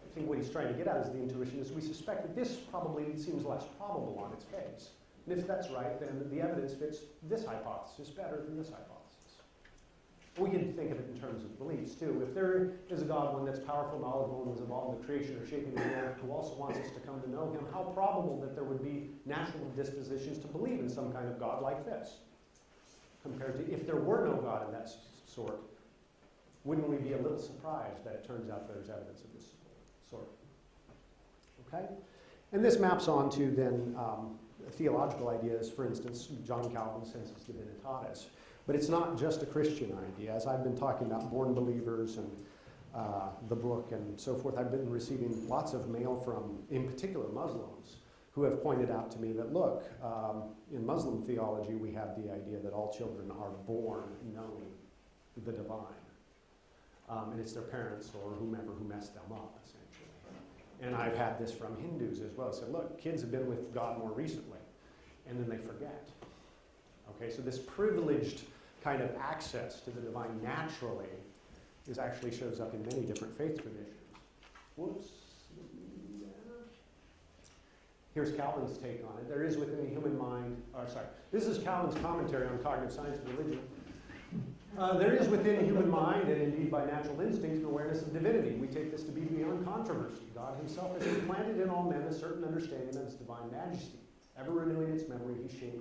I think what he's trying to get at is the intuition is we suspect that this probably seems less probable on its face. And if that's right, then the evidence fits this hypothesis better than this hypothesis. We can think of it in terms of beliefs, too. If there is a God, one that's powerful, knowledgeable, and was involved in the creation or shaping the world, who also wants us to come to know him, how probable that there would be natural dispositions to believe in some kind of God like this, compared to if there were no God of that sort, wouldn't we be a little surprised that it turns out there's evidence of this sort? Okay? And this maps on to then theological ideas, for instance, John Calvin's sensus divinitatis. But it's not just a Christian idea. As I've been talking about born believers and the book and so forth, I've been receiving lots of mail from, in particular, Muslims, who have pointed out to me that, look, in Muslim theology, we have the idea that all children are born knowing the divine. And it's their parents or whomever who messed them up, essentially. And I've had this from Hindus as well. Said, look, kids have been with God more recently, and then they forget. Okay, so this privileged kind of access to the divine naturally actually shows up in many different faith traditions. Whoops. Here's Calvin's take on it. There is within the human mind, this is Calvin's commentary on cognitive science and religion. There is within the human mind, and indeed by natural instinct, an awareness of divinity. We take this to be beyond controversy. God himself has implanted in all men a certain understanding of his divine majesty. Ever renewing its memory, he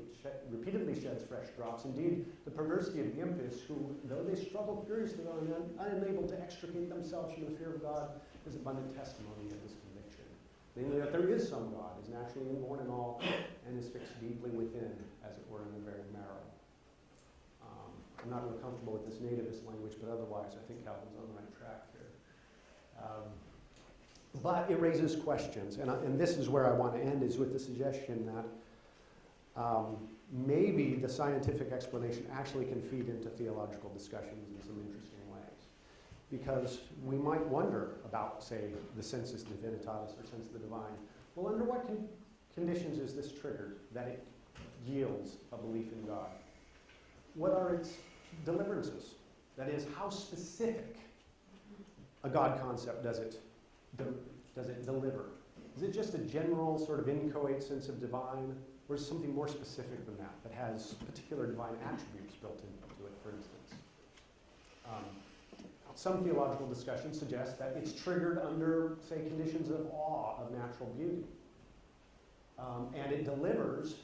repeatedly sheds fresh drops. Indeed, the perversity of the impious, who, though they struggle furiously, are unable to extricate themselves from the fear of God, is abundant testimony of this conviction. Namely, that there is some God, is naturally inborn in all, and is fixed deeply within, as it were, in the very marrow. I'm not real comfortable with this nativist language, but otherwise I think Calvin's on the right track here. But it raises questions, and this is where I want to end, is with the suggestion that maybe the scientific explanation actually can feed into theological discussions in some interesting ways. Because we might wonder about, say, the sensus divinitatis or sense of the divine. Well, under what conditions is this triggered, that it yields a belief in God? What are its deliverances? That is, how specific a God concept does it deliver? Is it just a general sort of inchoate sense of divine, or is it something more specific than that has particular divine attributes built into it, for instance? Some theological discussions suggest that it's triggered under, say, conditions of awe of natural beauty. And it delivers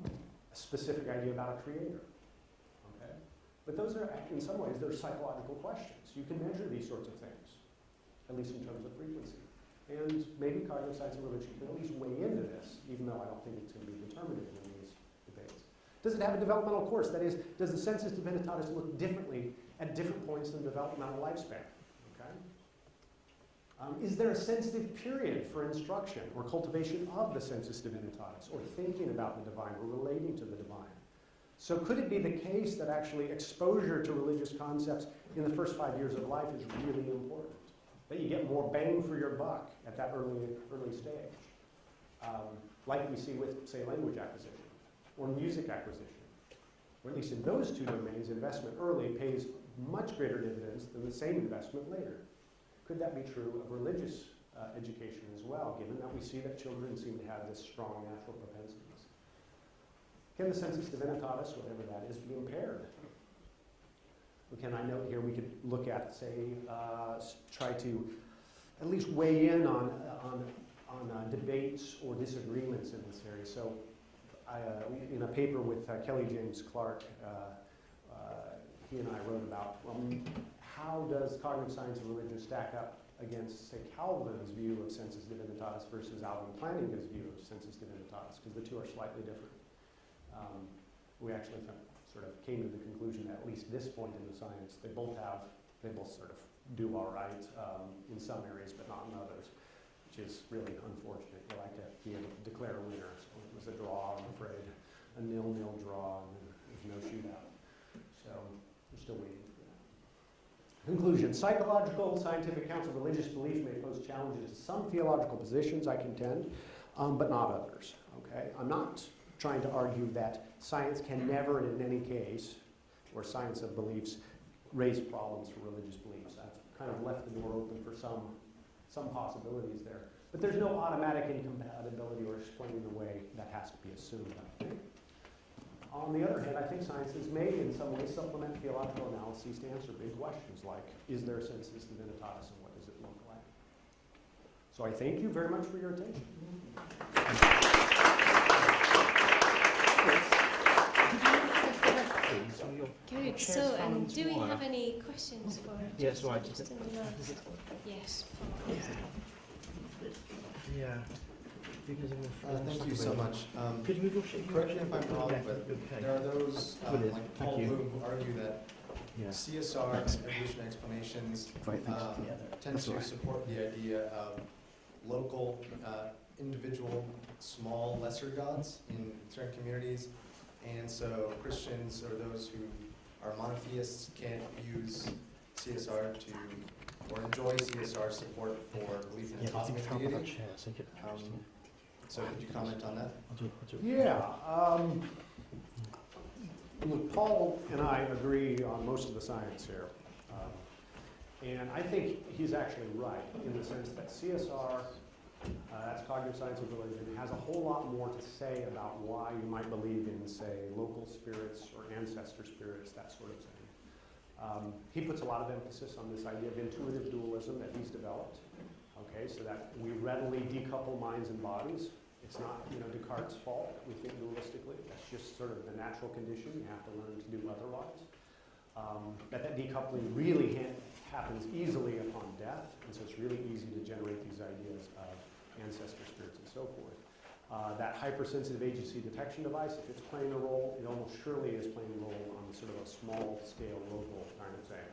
a specific idea about a creator. Okay? But those are, in some ways, they're psychological questions. You can measure these sorts of things, at least in terms of frequency. And maybe cognitive science and religion can at least weigh into this, even though I don't think it's going to be determinative in these debates. Does it have a developmental course? That is, does the sensus divinitatis look differently at different points in the developmental lifespan? Okay? Is there a sensitive period for instruction or cultivation of the sensus divinitatis, or thinking about the divine or relating to the divine? So could it be the case that actually exposure to religious concepts in the first 5 years of life is really important? That you get more bang for your buck at that early stage? Like we see with, say, language acquisition or music acquisition. Or at least in those two domains, investment early pays much greater dividends than the same investment later. Could that be true of religious education as well, given that we see that children seem to have this strong natural propensities? Can the sensus divinitatis, whatever that is, be impaired? Can I note here we could look at, say, try to at least weigh in on debates or disagreements in this area. So in a paper with Kelly James Clark, he and I wrote about how does cognitive science and religion stack up against, say, Calvin's view of sensus divinitatis versus Alvin Plantinga's view of sensus divinitatis, because the two are slightly different. We actually sort of came to the conclusion that at least this point in the science, they both sort of do all right in some areas, but not in others, which is really unfortunate. You like to be able to declare a winner. So it was a draw, I'm afraid, a 0-0 draw, and there's no shootout. So we're still waiting for that. Conclusion: psychological, scientific accounts of religious belief may pose challenges to some theological positions, I contend, but not others. Okay, I'm not trying to argue that science can never, and in any case, or science of beliefs, raise problems for religious beliefs. I've kind of left the door open for some possibilities there. But there's no automatic incompatibility or explaining away that has to be assumed, I think. On the other hand, I think sciences may in some ways supplement theological analyses to answer big questions like, is there a sensus divinitatis and what does it look like? So I thank you very much for your attention. Good. So, do we have any questions for Yes, right. Justin? Yes. Yeah. Because of Thank you so much. Could you move your shape? Correct me if I'm wrong, but there are those Brilliant. like Thank Paul you. Bloom who argue that CSR evolutionary explanations tend to support the idea of local, individual, small, lesser gods in certain communities. And so Christians or those who are monotheists can't use CSR to, or enjoy CSR support for belief in a cosmic deity. So could you comment on that? Yeah. Look, Paul and I agree on most of the science here. And I think he's actually right in the sense that CSR, that's cognitive science of religion, has a whole lot more to say about why you might believe in, say, local spirits or ancestor spirits, that sort of thing. He puts a lot of emphasis on this idea of intuitive dualism that he's developed. Okay, so that we readily decouple minds and bodies. It's not, Descartes' fault. We think dualistically. That's just sort of the natural condition. You have to learn to do otherwise. That decoupling really happens easily upon death, and so it's really easy to generate these ideas of ancestor spirits and so forth. That hypersensitive agency detection device, if it's playing a role, it almost surely is playing a role on sort of a small-scale, local kind of thing.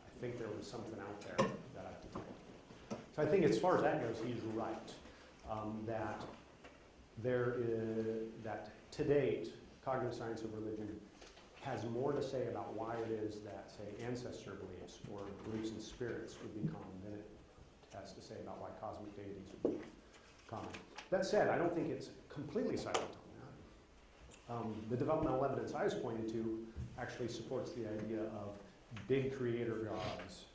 I think there was something out there that I detected. So I think as far as that goes, he's right. That to date, cognitive science of religion has more to say about why it is that, say, ancestor beliefs or beliefs in spirits would be common than it has to say about why cosmic deities would be common. That said, I don't think it's completely silent on that. The developmental evidence I was pointing to actually supports the idea of big creator gods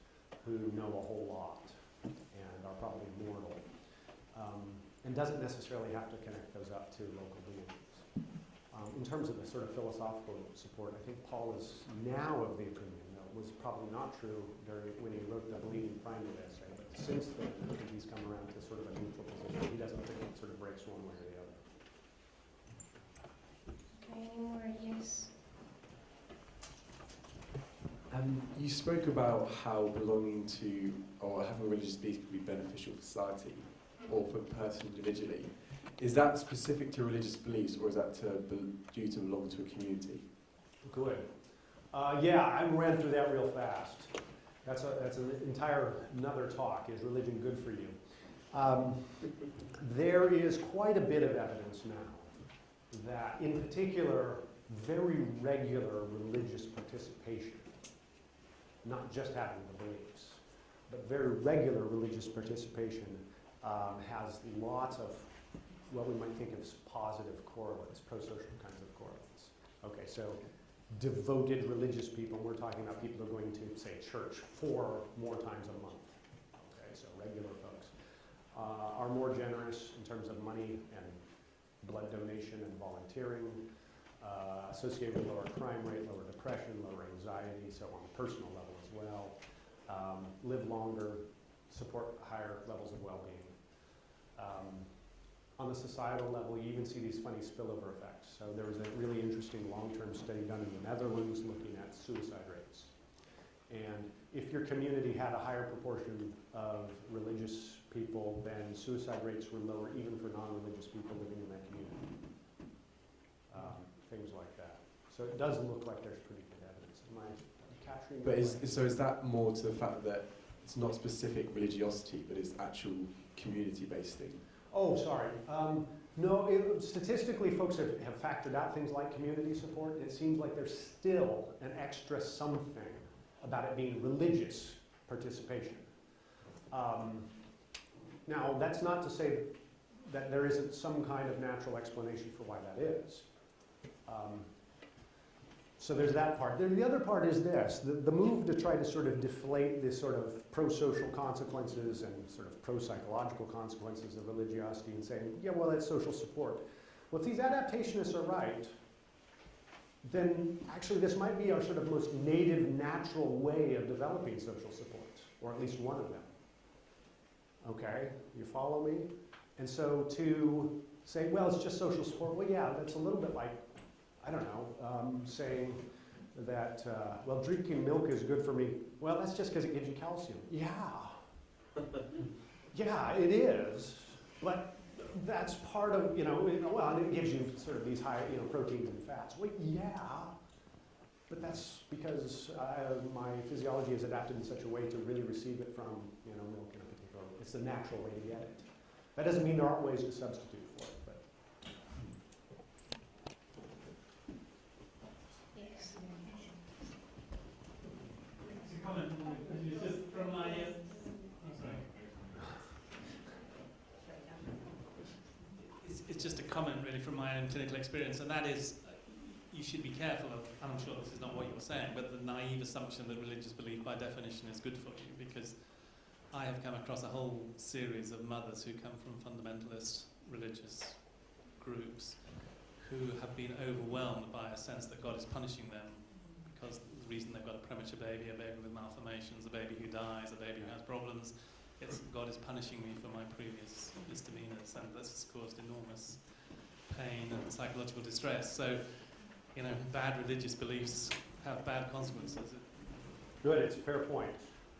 who know a whole lot and are probably mortal, and doesn't necessarily have to connect those up to local deities. In terms of the sort of philosophical support, I think Paul is now of the opinion, though it was probably not true when he wrote the Believing Primate essay, but since then, I think he's come around to sort of a neutral position. He doesn't think it sort of breaks one way or the other. Any more? Yes. You spoke about how belonging to or having a religious belief could be beneficial for society or for a person individually. Is that specific to religious beliefs, or is that due to belong to a community? Good. Yeah, I ran through that real fast. That's an entire another talk. Is religion good for you? There is quite a bit of evidence now that, in particular, very regular religious participation, not just having the beliefs, but very regular religious participation has lots of what we might think of as positive correlates, pro-social kinds of correlates. Okay, so devoted religious people, we're talking about people who are going to, say, church 4 more times a month. Okay, so regular folks are more generous in terms of money and blood donation and volunteering, associated with lower crime rate, lower depression, lower anxiety, so on a personal level as well. Live longer, support higher levels of well-being. On the societal level, you even see these funny spillover effects. So there was a really interesting long-term study done in the Netherlands looking at suicide rates. And if your community had a higher proportion of religious people, then suicide rates were lower even for non-religious people living in that community. Things like that. So it does look like there's pretty good evidence. Am I capturing that? But is that more to the fact that it's not specific religiosity, but it's actual community-based thing? Oh, sorry. No, statistically, folks have factored out things like community support. It seems like there's still an extra something about it being religious participation. Now, that's not to say that there isn't some kind of natural explanation for why that is. So there's that part. The other part is this, the move to try to sort of deflate this sort of pro-social consequences and sort of pro-psychological consequences of religiosity and saying, yeah, well, it's social support. Well, if these adaptationists are right, then actually this might be our sort of most native, natural way of developing social support, or at least one of them. Okay, you follow me? And so to say, well, it's just social support, well, yeah, that's a little bit like, I don't know, saying that, well, drinking milk is good for me. Well, that's just because it gives you calcium. Yeah. Yeah, it is. But that's part of, well, it gives you sort of these high, proteins and fats. Well, yeah. But that's because my physiology is adapted in such a way to really receive it from, milk in a particular way. It's the natural way to get it. That doesn't mean there aren't ways to substitute for it. Comment. It's just from my. Sorry. It's just a comment, really, from my own clinical experience, and that is, you should be careful of, and I'm sure this is not what you're saying, but the naive assumption that religious belief, by definition, is good for you, because I have come across a whole series of mothers who come from fundamentalist religious groups who have been overwhelmed by a sense that God is punishing them because the reason they've got a premature baby, a baby with malformations, a baby who dies, a baby who has problems, it's God is punishing me for my previous misdemeanors, and this has caused enormous pain and psychological distress. So, bad religious beliefs have bad consequences. Good, it's a fair point.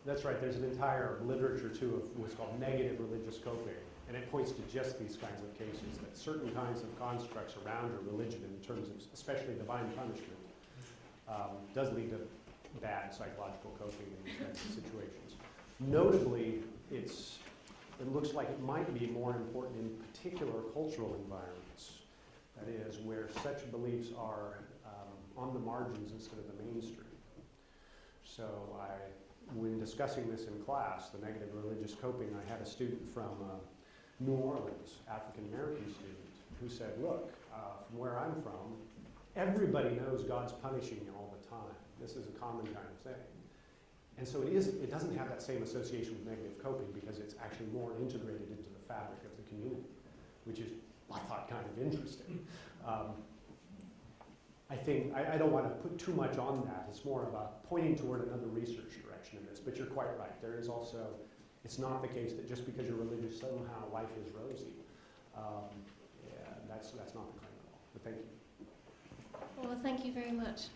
That's right, there's an entire literature, too, of what's called negative religious coping, and it points to just these kinds of cases, that certain kinds of constructs around your religion, in terms of especially divine punishment, does lead to bad psychological coping in these kinds of situations. Notably, it looks like it might be more important in particular cultural environments, that is, where such beliefs are on the margins instead of the mainstream. So when discussing this in class, the negative religious coping, I had a student from New Orleans, African-American student, who said, look, from where I'm from, everybody knows God's punishing you all the time. This is a common kind of thing. And so it doesn't have that same association with negative coping because it's actually more integrated into the fabric of the community, which is, I thought, kind of interesting. I think, I don't want to put too much on that. It's more about pointing toward another research direction in this, but you're quite right. There is also, it's not the case that just because you're religious, somehow life is rosy. That's not the claim at all, but thank you. Well, thank you very much.